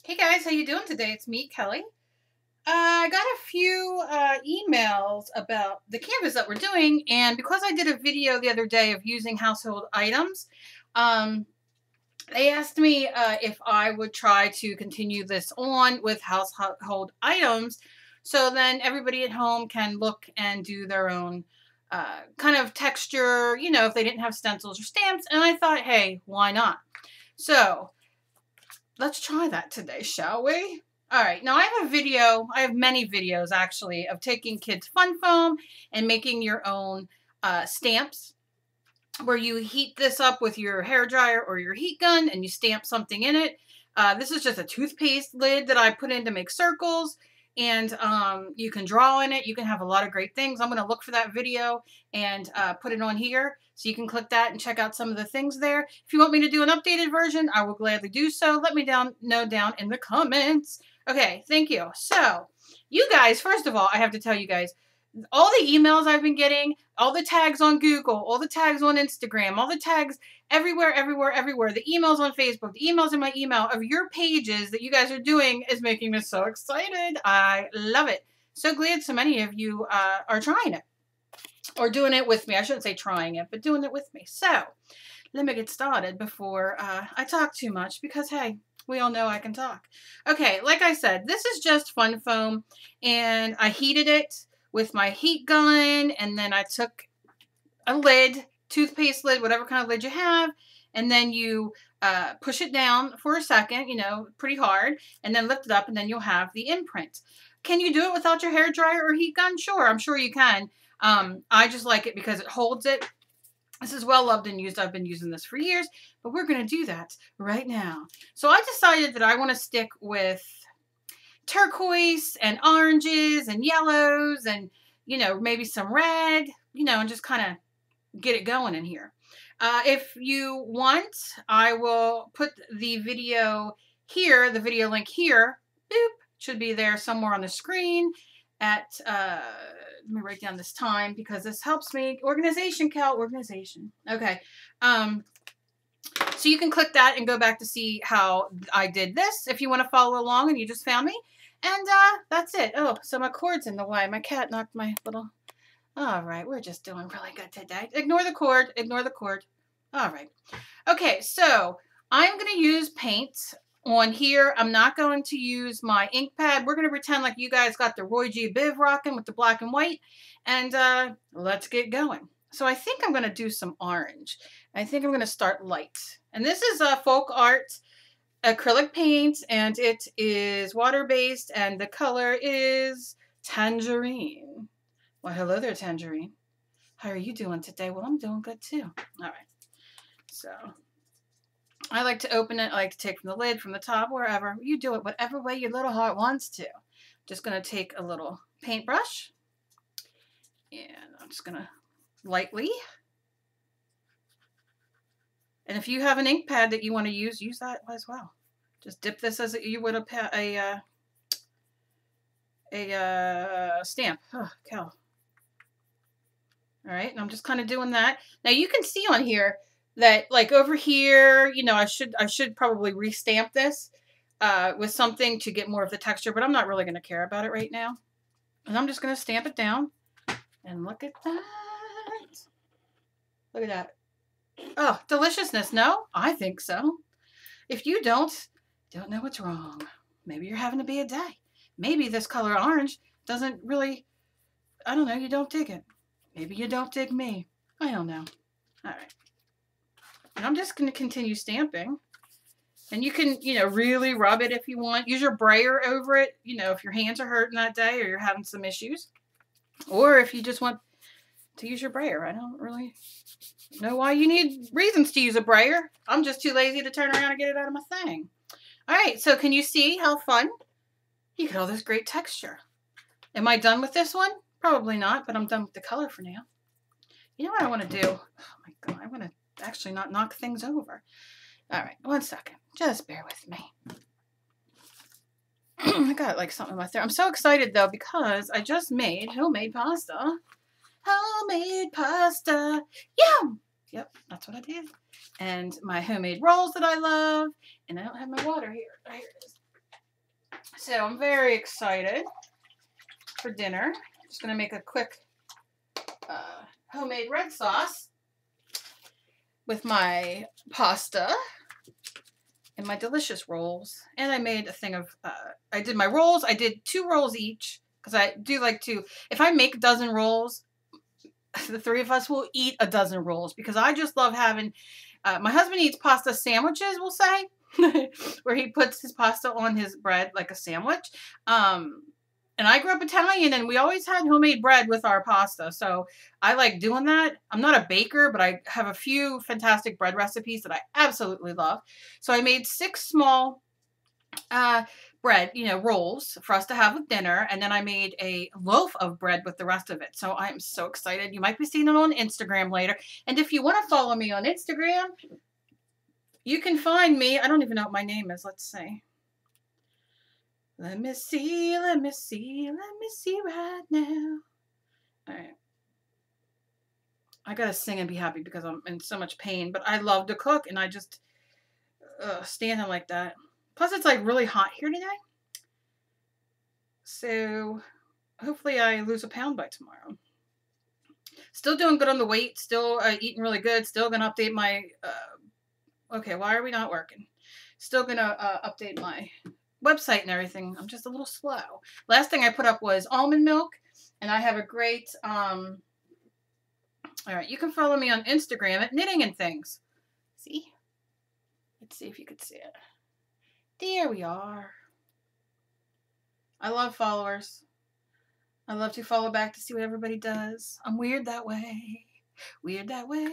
Hey guys, how you doing today? It's me, Kelly. I got a few emails about the canvas that we're doing, and because I did a video the other day of using household items, um, they asked me if I would try to continue this on with household items, so then everybody at home can look and do their own kind of texture, if they didn't have stencils or stamps. And I thought, hey, why not? So let's try that today, shall we? All right, now I have many videos actually of taking kids' fun foam and making your own stamps where you heat this up with your hair dryer or your heat gun and you stamp something in it. This is just a toothpaste lid that I put in to make circles, and you can draw in it. You can have a lot of great things. I'm going to look for that video and put it on here so you can click that and check out some of the things there. If you want me to do an updated version, I will gladly do so. Let me know down in the comments. Okay, thank you. So, you guys, first of all, I have to tell you guys, all the emails I've been getting, all the tags on Google, all the tags on Instagram, all the tags everywhere, the emails on Facebook, the emails in my email of your pages that you guys are doing is making me so excited. I love it. So glad so many of you are trying it or doing it with me. I shouldn't say trying it, but doing it with me. So let me get started before I talk too much because, hey, we all know I can talk. Okay, like I said, this is just fun foam, and I heated it with my heat gun, and then I took a lid, toothpaste lid, whatever kind of lid you have, and then you push it down for a second, pretty hard, and then lift it up, and then you'll have the imprint. Can you do it without your hair dryer or heat gun? Sure, I'm sure you can. I just like it because it holds it. This is well loved and used. I've been using this for years, but we're going to do that right now. So I decided that I want to stick with turquoise and oranges and yellows and, maybe some red, and just kind of get it going in here. If you want, I will put the video here, the video link here, boop, should be there somewhere on the screen at, let me write down this time because this helps me. Organization, Cal, organization. Okay. So you can click that and go back to see how I did this if you want to follow along and you just found me. And that's it. Oh, so my cord's in the way. My cat knocked my little... All right, we're just doing really good today. Ignore the cord. Ignore the cord. All right. Okay, so I'm going to use paint on here. I'm not going to use my ink pad. We're going to pretend like you guys got the Roy G. Biv rocking with the black and white. And let's get going. So I think I'm going to do some orange. I think I'm going to start light. And this is Folk Art acrylic paint, and it is water-based, and the color is Tangerine. Well, hello there, Tangerine. How are you doing today? Well, I'm doing good too. All right. So I like to open it. I like to take from the lid, from the top, wherever. You do it whatever way your little heart wants to. Just going to take a little paintbrush, and I'm just going to lightly. And if you have an ink pad that you want to use that as well. Just dip this as you would a stamp. Oh, Cal. All right, and I'm just kind of doing that. Now you can see on here that, like over here, I should probably restamp this with something to get more of the texture, but I'm not really going to care about it right now. And I'm just going to stamp it down. And look at that. Look at that. Oh, deliciousness. No? I think so. If you don't know what's wrong. Maybe you're having a bad day. Maybe this color orange doesn't really, I don't know, you don't dig it. Maybe you don't dig me. I don't know. All right. And I'm just going to continue stamping. And you can, really rub it if you want. Use your brayer over it, if your hands are hurting that day or you're having some issues. Or if you just want to use your brayer. I don't really know why you need reasons to use a brayer. I'm just too lazy to turn around and get it out of my thing. All right, so can you see how fun? You get all this great texture. Am I done with this one? Probably not, but I'm done with the color for now. You know what I want to do? Oh my God, I want to actually not knock things over. All right, 1 second. Just bear with me. I got like something in my throat. I'm so excited though because I just made homemade pasta. Homemade pasta. Yum! Yep, that's what I did. And my homemade rolls that I love. And I don't have my water here. Here it is. So I'm very excited for dinner. Just going to make a quick homemade red sauce with my pasta and my delicious rolls. And I made a thing of, I did my rolls. I did 2 rolls each because I do like to, if I make a dozen rolls, the 3 of us will eat a dozen rolls because I just love having, my husband eats pasta sandwiches, we'll say, where he puts his pasta on his bread like a sandwich. And I grew up Italian, and we always had homemade bread with our pasta. So I like doing that. I'm not a baker, but I have a few fantastic bread recipes that I absolutely love. So I made 6 small bread, rolls for us to have with dinner. And then I made a loaf of bread with the rest of it. So I'm so excited. You might be seeing it on Instagram later. And if you want to follow me on Instagram, you can find me. I don't even know what my name is. Let's see. Let me see right now. All right. I gotta sing and be happy because I'm in so much pain, but I love to cook and I just standing like that. Plus it's like really hot here today. So hopefully I lose a pound by tomorrow. Still doing good on the weight, still eating really good, still gonna update my, okay, why are we not working? Still gonna update my website and everything. I'm just a little slow. Last thing I put up was almond milk, and I have a great, all right, you can follow me on Instagram at Knitting and Things. See? Let's see if you could see it. There we are. I love followers. I love to follow back to see what everybody does. I'm weird that way. Weird that way.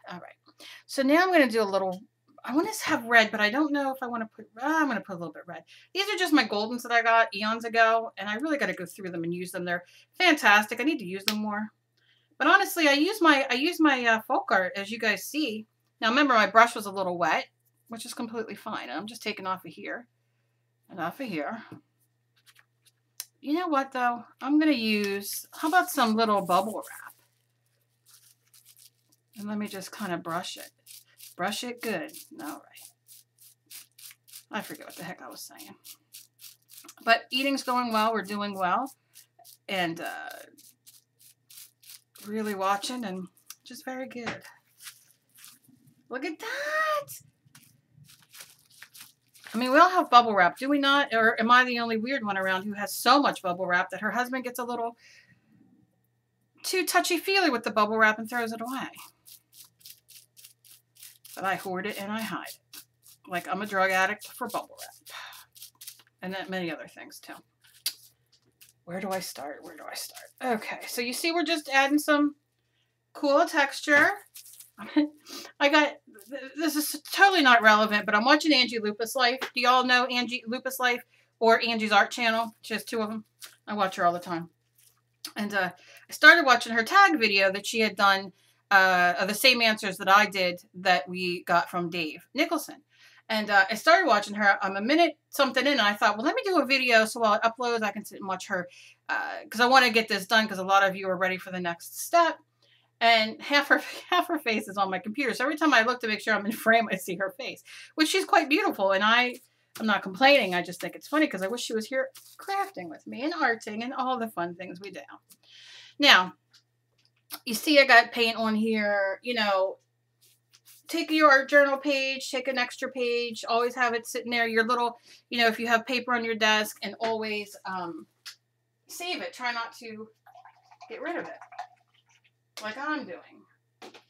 All right. So now I'm going to do a little, I want to have red, but I don't know if I want to put, I'm going to put a little bit red. These are just my Goldens that I got eons ago, and I really got to go through them and use them. They're fantastic. I need to use them more. But honestly, I use my folk art, as you guys see. Now remember, my brush was a little wet, which is completely fine. I'm just taking off of here and off of here. You know what, though? I'm going to use, how about some little bubble wrap? And let me just kind of brush it. Brush it good. All right. I forget what the heck I was saying. But eating's going well. We're doing well. And really watching and just very good. Look at that. I mean, we all have bubble wrap, do we not? Or am I the only weird one around who has so much bubble wrap that her husband gets a little too touchy-feely with the bubble wrap and throws it away? But I hoard it and I hide it. Like I'm a drug addict for bubble wrap. And then many other things too. Where do I start? Where do I start? Okay, so you see we're just adding some cool texture. I got, this is totally not relevant, but I'm watching Angie Lupus Life. Do y'all know Angie Lupus Life or Angie's Art Channel? She has 2 of them. I watch her all the time. And I started watching her tag video that she had done of the same answers that I did that we got from Dave Nicholson. And I started watching her. I'm a minute something in, and I thought, well, let me do a video so while it uploads, I can sit and watch her because I want to get this done because a lot of you are ready for the next step. And half her face is on my computer. So every time I look to make sure I'm in frame, I see her face, which she's quite beautiful. And I'm not complaining. I just think it's funny because I wish she was here crafting with me and arting and all the fun things we do. Now, you see I got paint on here. You know, take your art journal page, take an extra page, always have it sitting there. Your little, you know, if you have paper on your desk, and always save it. Try not to get rid of it. Like I'm doing,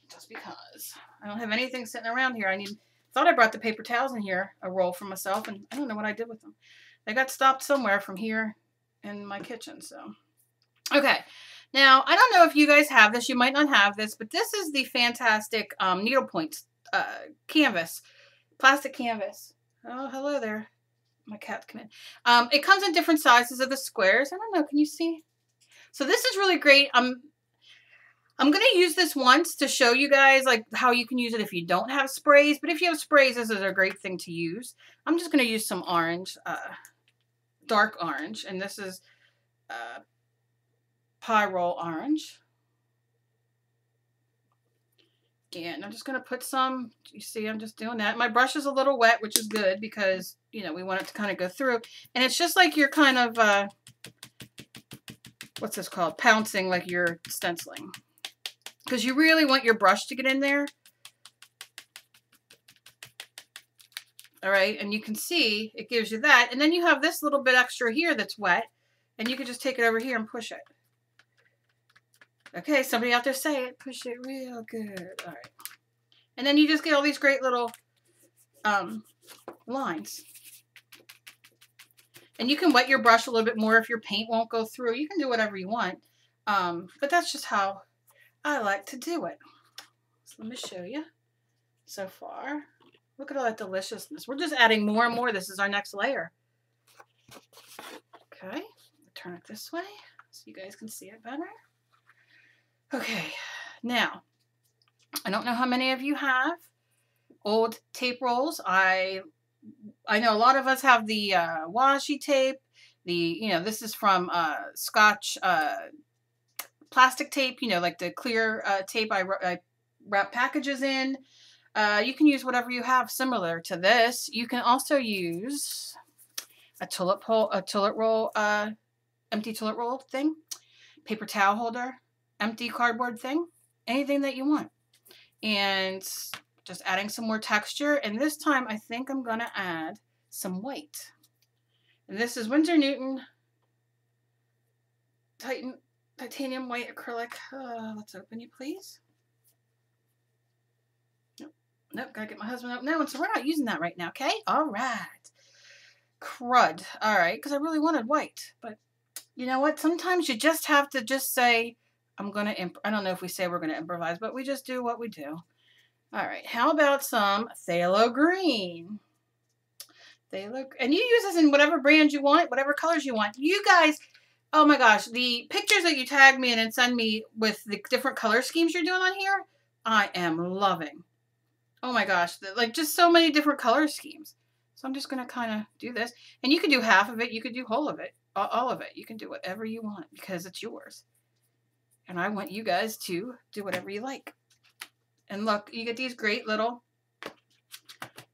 just because I don't have anything sitting around here. Thought I brought the paper towels in here, a roll for myself, and I don't know what I did with them. They got stopped somewhere from here in my kitchen. So, okay. Now, I don't know if you guys have this. You might not have this, but this is the fantastic needlepoint canvas, plastic canvas. Oh, hello there. My cat's come in. It comes in different sizes of the squares. I don't know. Can you see? So this is really great. I'm going to use this once to show you guys like how you can use it if you don't have sprays. But if you have sprays, this is a great thing to use. I'm just going to use some orange, dark orange. And this is Pie Roll Orange. And I'm just going to put some, you see, I'm just doing that. My brush is a little wet, which is good because, you know, we want it to kind of go through. And it's just like you're kind of, what's this called? Pouncing, like you're stenciling. Because you really want your brush to get in there. All right, and you can see it gives you that. And then you have this little bit extra here that's wet. And you can just take it over here and push it. Okay, somebody out there say it. Push it real good. All right. And then you just get all these great little lines. And you can wet your brush a little bit more if your paint won't go through. You can do whatever you want. But that's just how I like to do it. So let me show you so far. Look at all that deliciousness. We're just adding more and more. This is our next layer. Okay. Turn it this way so you guys can see it better. Okay, now, I don't know how many of you have old tape rolls. I know a lot of us have the washi tape. You know, this is from Scotch plastic tape, you know, like the clear tape I wrap packages in. You can use whatever you have similar to this. You can also use a toilet roll, empty toilet roll thing, paper towel holder, empty cardboard thing, anything that you want. And just adding some more texture. And this time I think I'm going to add some white. And this is Winsor Newton titanium white acrylic. Let's open you, please. Nope, gotta get my husband up now. And so we're not using that right now, okay? All right. Crud. All right, because I really wanted white. But you know what? Sometimes you just have to just say, I'm going to, I don't know if we say we're going to improvise, but we just do what we do. All right, how about some phthalo green? And you use this in whatever brand you want, whatever colors you want. You guys, oh my gosh, the pictures that you tag me in and send me with the different color schemes you're doing on here, I am loving. Oh my gosh, like just so many different color schemes. So I'm just going to kind of do this. And you could do half of it. You could do whole of it. All of it. You can do whatever you want because it's yours. And I want you guys to do whatever you like. And look, you get these great little...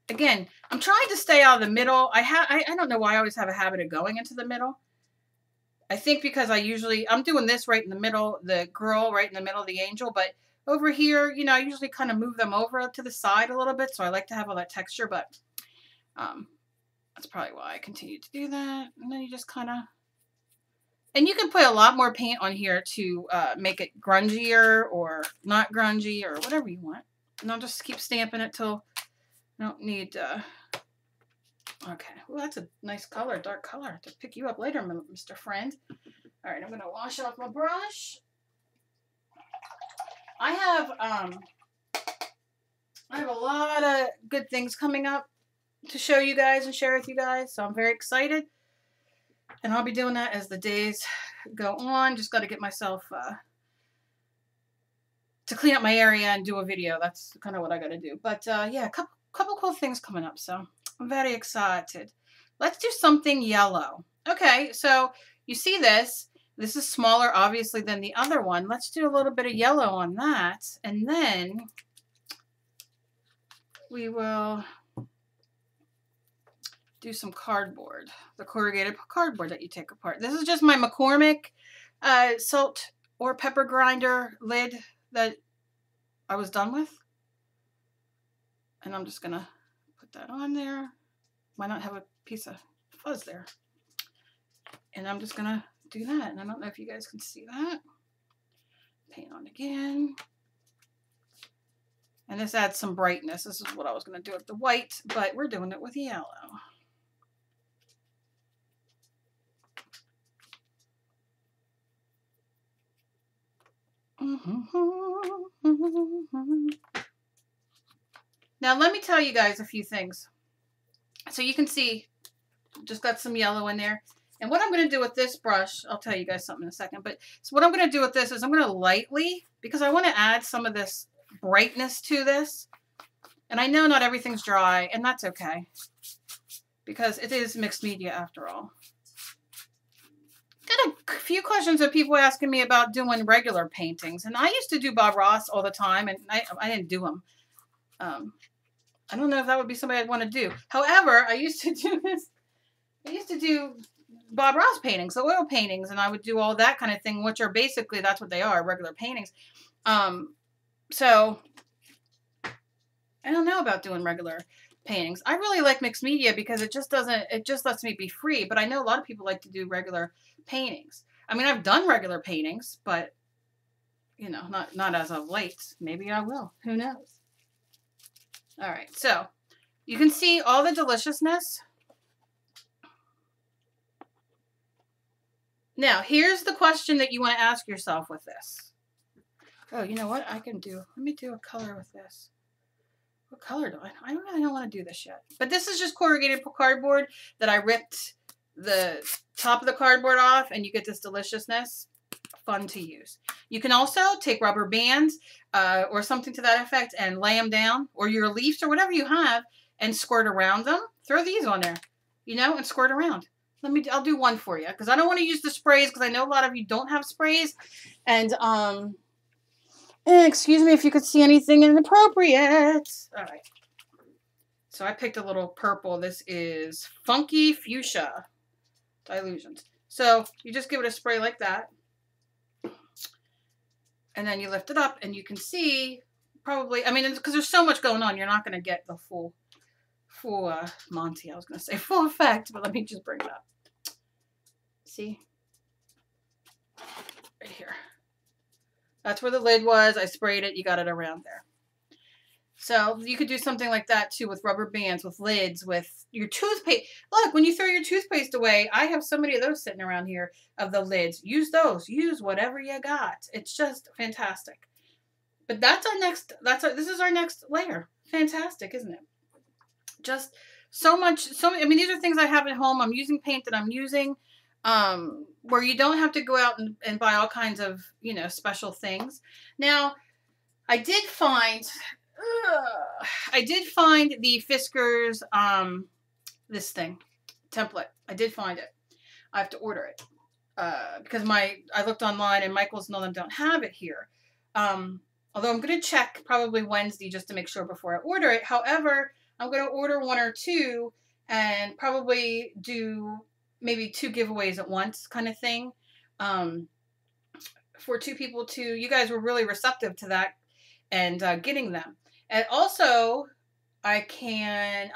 Again, I'm trying to stay out of the middle. I don't know why I always have a habit of going into the middle. I think because I'm doing this right in the middle, the girl right in the middle, the angel. But over here, you know, I usually kind of move them over to the side a little bit. So I like to have all that texture. But that's probably why I continue to do that. And then you just kind of... And you can put a lot more paint on here to make it grungier or not grungy or whatever you want. And I'll just keep stamping it till I don't need... Okay. Well, that's a nice color, dark color to pick you up later, Mr. Friend. All right, I'm going to wash off my brush. I have a lot of good things coming up to show you guys and share with you guys, so I'm very excited. And I'll be doing that as the days go on. Just got to get myself to clean up my area and do a video. That's kind of what I got to do. But yeah, a couple cool things coming up, so I'm very excited. Let's do something yellow. Okay, so you see this. This is smaller, obviously, than the other one. Let's do a little bit of yellow on that. And then we will do some cardboard, the corrugated cardboard that you take apart. This is just my McCormick salt or pepper grinder lid that I was done with. And I'm just going to put that on there. Why not have a piece of fuzz there? And I'm just going to do that. And I don't know if you guys can see that. Paint on again. And this adds some brightness. This is what I was going to do with the white, but we're doing it with yellow. Now let me tell you guys a few things. So you can see, just got some yellow in there. And what I'm going to do with this brush, I'll tell you guys something in a second. But so what I'm going to do with this is I'm going to lightly, because I want to add some of this brightness to this. And I know not everything's dry, and that's okay. Because it is mixed media after all. Got a few questions of people asking me about doing regular paintings. And I used to do Bob Ross all the time, and I didn't do them. I don't know if that would be somebody I'd want to do. However, I used to do this. I used to do Bob Ross paintings, the oil paintings, and I would do all that kind of thing, which are basically, that's what they are, regular paintings. So I don't know about doing regular paintings. I really like mixed media because it just lets me be free. But I know a lot of people like to do regular paintings. I mean, I've done regular paintings, but you know, not as of late. Maybe I will. Who knows? All right, so you can see all the deliciousness. Now, here's the question that you want to ask yourself with this. Oh, you know what I can do? Let me do a color with this. What color do I really don't want to do this yet. But this is just corrugated cardboard that I ripped the top of the cardboard off, and you get this deliciousness. Fun to use. You can also take rubber bands or something to that effect and lay them down, or your leaves or whatever you have, and squirt around them. Throw these on there, you know, and squirt around. I'll do one for you because I don't want to use the sprays because I know a lot of you don't have sprays. And excuse me if you could see anything inappropriate. All right. So I picked a little purple. This is Funky Fuchsia Dilutions. So you just give it a spray like that. And then you lift it up and you can see probably, I mean, because there's so much going on, you're not going to get the full Monty, I was going to say full effect, but let me just bring it up. See? Right here. That's where the lid was. I sprayed it. You got it around there. So you could do something like that too with rubber bands, with lids, with your toothpaste. Look, when you throw your toothpaste away, I have so many of those sitting around here of the lids. Use those. Use whatever you got. It's just fantastic. But that's our next, this is our next layer. Fantastic, isn't it? Just so much, I mean, these are things I have at home. I'm using paint that I'm using, where you don't have to go out and buy all kinds of, you know, special things. Now, I did find the Fiskars, this thing, template. I did find it. I have to order it, because I looked online and Michael's and all them don't have it here. Although I'm going to check probably Wednesday just to make sure before I order it. However, I'm going to order one or two and probably do maybe 2 giveaways at once kind of thing, for 2 people to, you guys were really receptive to that and getting them. And also I'm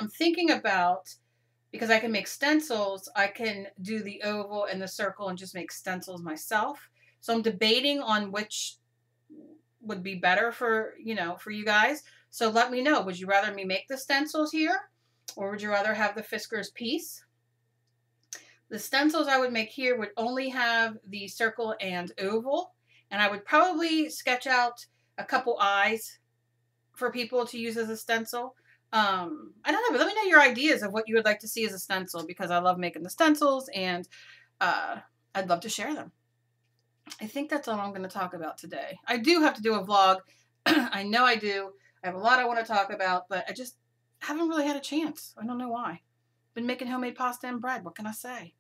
thinking about, because I can make stencils, I can do the oval and the circle and just make stencils myself. So I'm debating on which would be better for, you know, for you guys. So let me know. Would you rather me make the stencils here, or would you rather have the Fiskars piece? The stencils I would make here would only have the circle and oval, and I would probably sketch out a couple eyes for people to use as a stencil. I don't know, but let me know your ideas of what you would like to see as a stencil, because I love making the stencils, and I'd love to share them. I think that's all I'm going to talk about today. I do have to do a vlog. I know I do. I have a lot I want to talk about, but I just haven't really had a chance. I don't know why. Been making homemade pasta and bread. What can I say?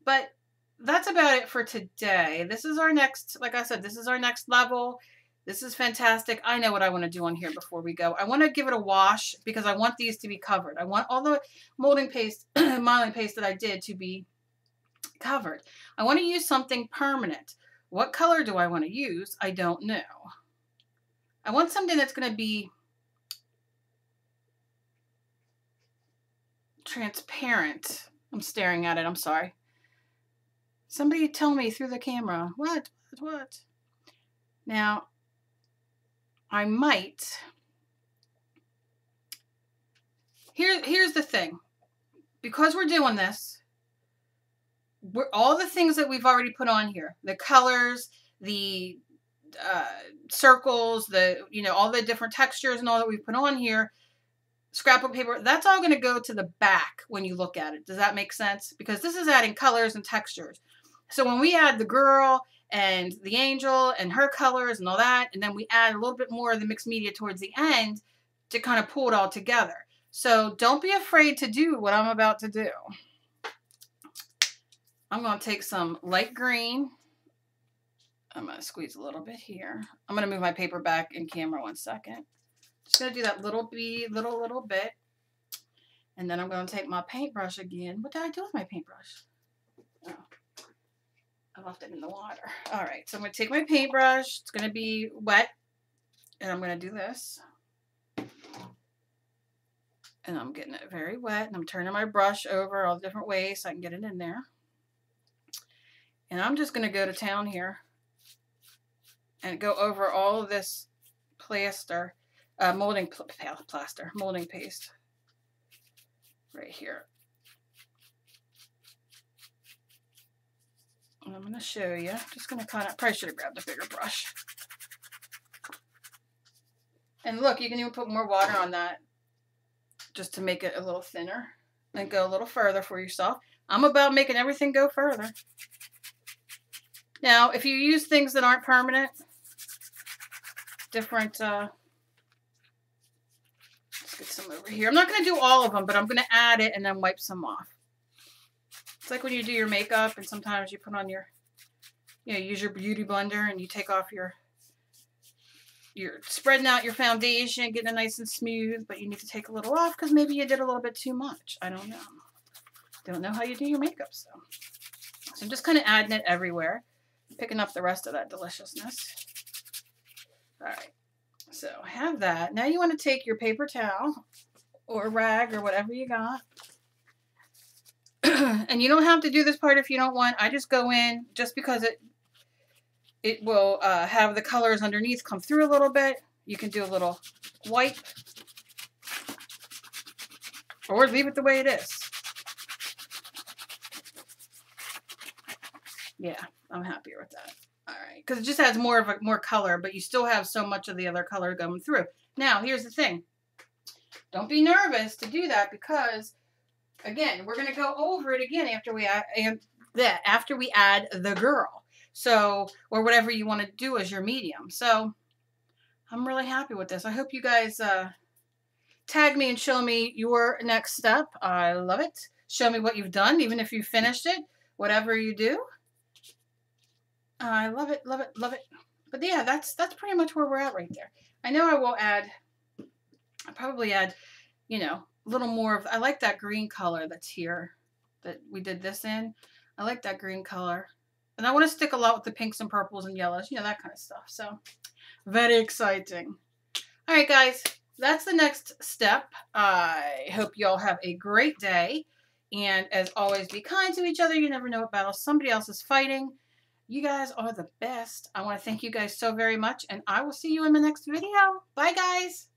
But that's about it for today. This is our next, like I said, this is our next level. This is fantastic. I know what I want to do on here before we go. I want to give it a wash because I want these to be covered. I want all the molding paste, modeling paste that I did to be covered. I want to use something permanent. What color do I want to use? I don't know. I want something that's going to be transparent. I'm staring at it. I'm sorry. Somebody tell me through the camera. What? Now, I might. Here's the thing. Because we're doing this, all the things that we've already put on here, the colors, the circles, all the different textures and all that we've put on here, scrapbook paper, that's all going to go to the back when you look at it. Does that make sense? Because this is adding colors and textures. So when we add the girl and the angel and her colors and all that, and then we add a little bit more of the mixed media towards the end to kind of pull it all together. So don't be afraid to do what I'm about to do. I'm going to take some light green. I'm going to squeeze a little bit here. I'm going to move my paper back in camera 1 second. Just going to do that little bit. And then I'm going to take my paintbrush again. What did I do with my paintbrush? Oh, I left it in the water. All right, so I'm going to take my paintbrush. It's going to be wet. And I'm going to do this. And I'm getting it very wet. And I'm turning my brush over all the different ways so I can get it in there. And I'm just going to go to town here and go over all of this plaster, molding paste right here. And I'm going to show you. Just going to kind of, probably should have grabbed a bigger brush. And look, you can even put more water on that just to make it a little thinner and go a little further for yourself. I'm about making everything go further. Now, if you use things that aren't permanent, different, let's get some over here. I'm not going to do all of them, but I'm going to add it and then wipe some off. It's like when you do your makeup and sometimes you put on your, use your beauty blender and you take off you're spreading out your foundation, getting it nice and smooth, but you need to take a little off because maybe you did a little bit too much. I don't know. Don't know how you do your makeup, so I'm just kind of adding it everywhere. Picking up the rest of that deliciousness. All right, so I have that. Now you want to take your paper towel or rag or whatever you got. And you don't have to do this part if you don't want. I just go in just because it will have the colors underneath come through a little bit. You can do a little wipe or leave it the way it is. Yeah, I'm happier with that. All right, because it just adds more color, but you still have so much of the other color going through. Now, here's the thing. Don't be nervous to do that because, again, we're going to go over it again after we add the girl. So, or whatever you want to do as your medium. So, I'm really happy with this. I hope you guys tag me and show me your next step. I love it. Show me what you've done, even if you finished it, whatever you do. I love it, love it, love it. But yeah, that's pretty much where we're at right there. I know I will add, I'll probably add, a little more of, I like that green color that's here that we did this in. I like that green color. And I want to stick a lot with the pinks and purples and yellows, that kind of stuff. So, very exciting. All right, guys, that's the next step. I hope you all have a great day. And as always, be kind to each other. You never know what battle somebody else is fighting. You guys are the best. I want to thank you guys so very much, and I will see you in the next video. Bye, guys.